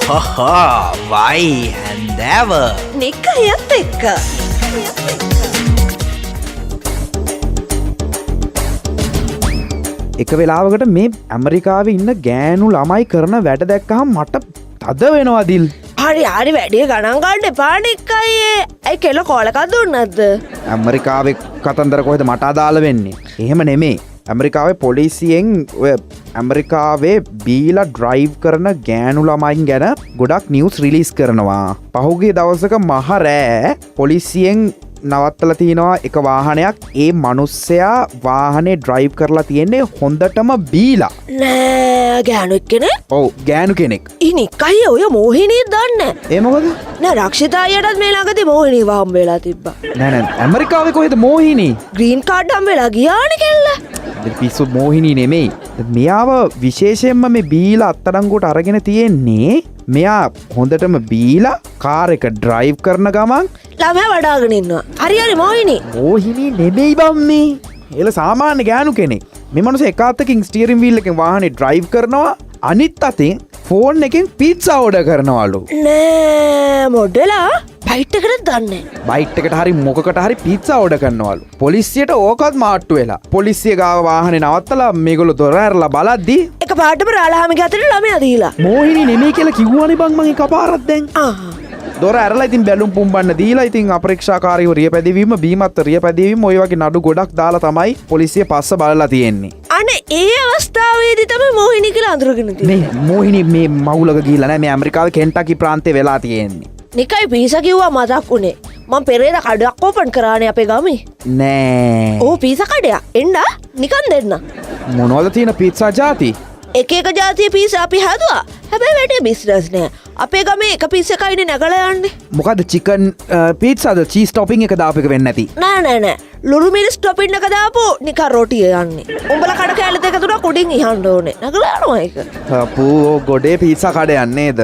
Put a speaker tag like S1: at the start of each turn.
S1: හොහෝ වයි හැන්දෑව
S2: නිකයත් එක්ක
S3: එක වෙලාවකට මේ ඇමරිකාවේ ඉන්න ගෑනු ළමයි කරන වැඩ දැක්කහම මට තද වෙනවා දිල්.
S2: හරි හරි වැඩිය ගණන් ගන්න එපා නික්කයේ. ඇයි කෙල කෝලකක් දුන්නත්ද?
S3: ඇමරිකාවේ කතන්දර කොහෙද මට අදාළ වෙන්නේ? එහෙම නෙමේ. ඇමරිකාවේ පොලිසියෙන් ඔය ඇමරිකාවේ බීලා ඩ්‍රයිව් කරන ගෑනු ළමයින් ගැන ගොඩක් නිවුස් රිලීස් කරනවා. පහුගිය දවසක මහ රෑ පොලිසියෙන් නවත්තලා තියෙනවා එක වාහනයක්. ඒ මිනිස්සයා වාහනේ ඩ්‍රයිව් කරලා තියෙන්නේ හොඳටම බීලා.
S2: නෑ ගෑනුවෙක් කෙනෙක්?
S3: ඔව් ගෑනු කෙනෙක්.
S2: නිකයි ඔය මෝහිනී දන්නේ?
S3: ඒ මොකද?
S2: නෑ රක්ෂිතායටත් මේ ළඟදී මෝහිනී වහම් වෙලා තිබ්බා.
S3: නෑ ඇමරිකාවේ කොහෙද මෝහිනී?
S2: ග්‍රීන් කාඩ් හම් වෙලා ගියානේ කෙල්ල.
S3: පිස්සු මෝහිනී නෙමෙයි. මෙයාව විශේෂයෙන්ම මේ බීලා අත්අඩංගුවට අරගෙන තියෙන්නේ. මෙයා හොඳටම බීලා කාර් එක ඩ්‍රයිව් කරන ගමන්
S2: ළමයා වඩාගෙන ඉන්නවා. හරි හරි මෝහිනී.
S3: මෝහිනී නෙමෙයි බම්මේ. එල සාමාන්‍ය ගෑනු කෙනෙක්. මේ මනුස්සයා එක අතකින් ස්ටියරින් වීල් එකෙන් වාහනේ ඩ්‍රයිව් කරනවා. අනිත් අතින් ෆෝන් එකෙන් පීට්සා ඕඩර් කරනවලු.
S2: නෑ මොඩලා බයිට් එකට දන්නේ.
S3: බයිට් එකට හරි මොකකට හරි පීට්සා ඕඩර් කරනවලු. පොලිසියට ඕකත් මාට්ටු වෙලා. පොලිසිය ගාව වාහනේ නවත්තලා මේගොල්ලෝ දොර ඇරලා බලද්දි
S2: එක පාටම රාලහාමිගේ අතට ළමයා දීලා.
S3: මෝහිනී නෙමෙයි කියලා කිව්වනේ බං මං එකපාරක් දැන්. දොර ඇරලා ඉතින් බැලුම් පුම්බන්න දීලා ඉතින් අපරීක්ෂාකාරීව රියපැදවීම බීමත් රියපැදවීම ඔය වගේ නඩු ගොඩක් දාලා තමයි පොලිසිය පස්ස බලලා තියෙන්නේ.
S2: අනේ ඒ අවස්ථාවේදී තමයි මෝහිනී කියලා අඳුරගෙන තියෙන්නේ.
S3: මේ මෝහිනී මේ මවුලක ගිහිල්ලා නැහැ. මේ ඇමරිකාවේ කෙන්ටකි ප්‍රාන්තේ වෙලා තියෙන්නේ.
S2: නිකයි පීසා කිව්වා මතක් උනේ. මම පෙරේද කඩයක් ඕපන් කරානේ අපේ ගමේ.
S3: නෑ.
S2: ඕ පීසා කඩයක්. එන්න නිකන් දෙන්න.
S3: මොනවද තියෙන පීට්සා ಜಾති?
S2: එක එක ජාතිය පීසා අපි හැදුවා. හැබැයි වැඩේ බිස්නස් නෑ. අපේ ගමේ එක පීස් එකයිනේ නැගලා යන්නේ.
S3: මොකද්ද චිකන් පීට්සාද චීස් ටොපින් එක දාපු එක වෙන්නේ නැති?
S2: නෑ. ලුරු මිරිස් ටොපින් එක දාපු නිකන් රොටිය යන්නේ. උඹලා කඩ කෑලි දෙක තුනක් උඩින් ඉහන්න ඕනේ. නැගලා යනවා ඒක.
S3: අපෝ ගොඩේ පීට්සා කඩයක් නේද?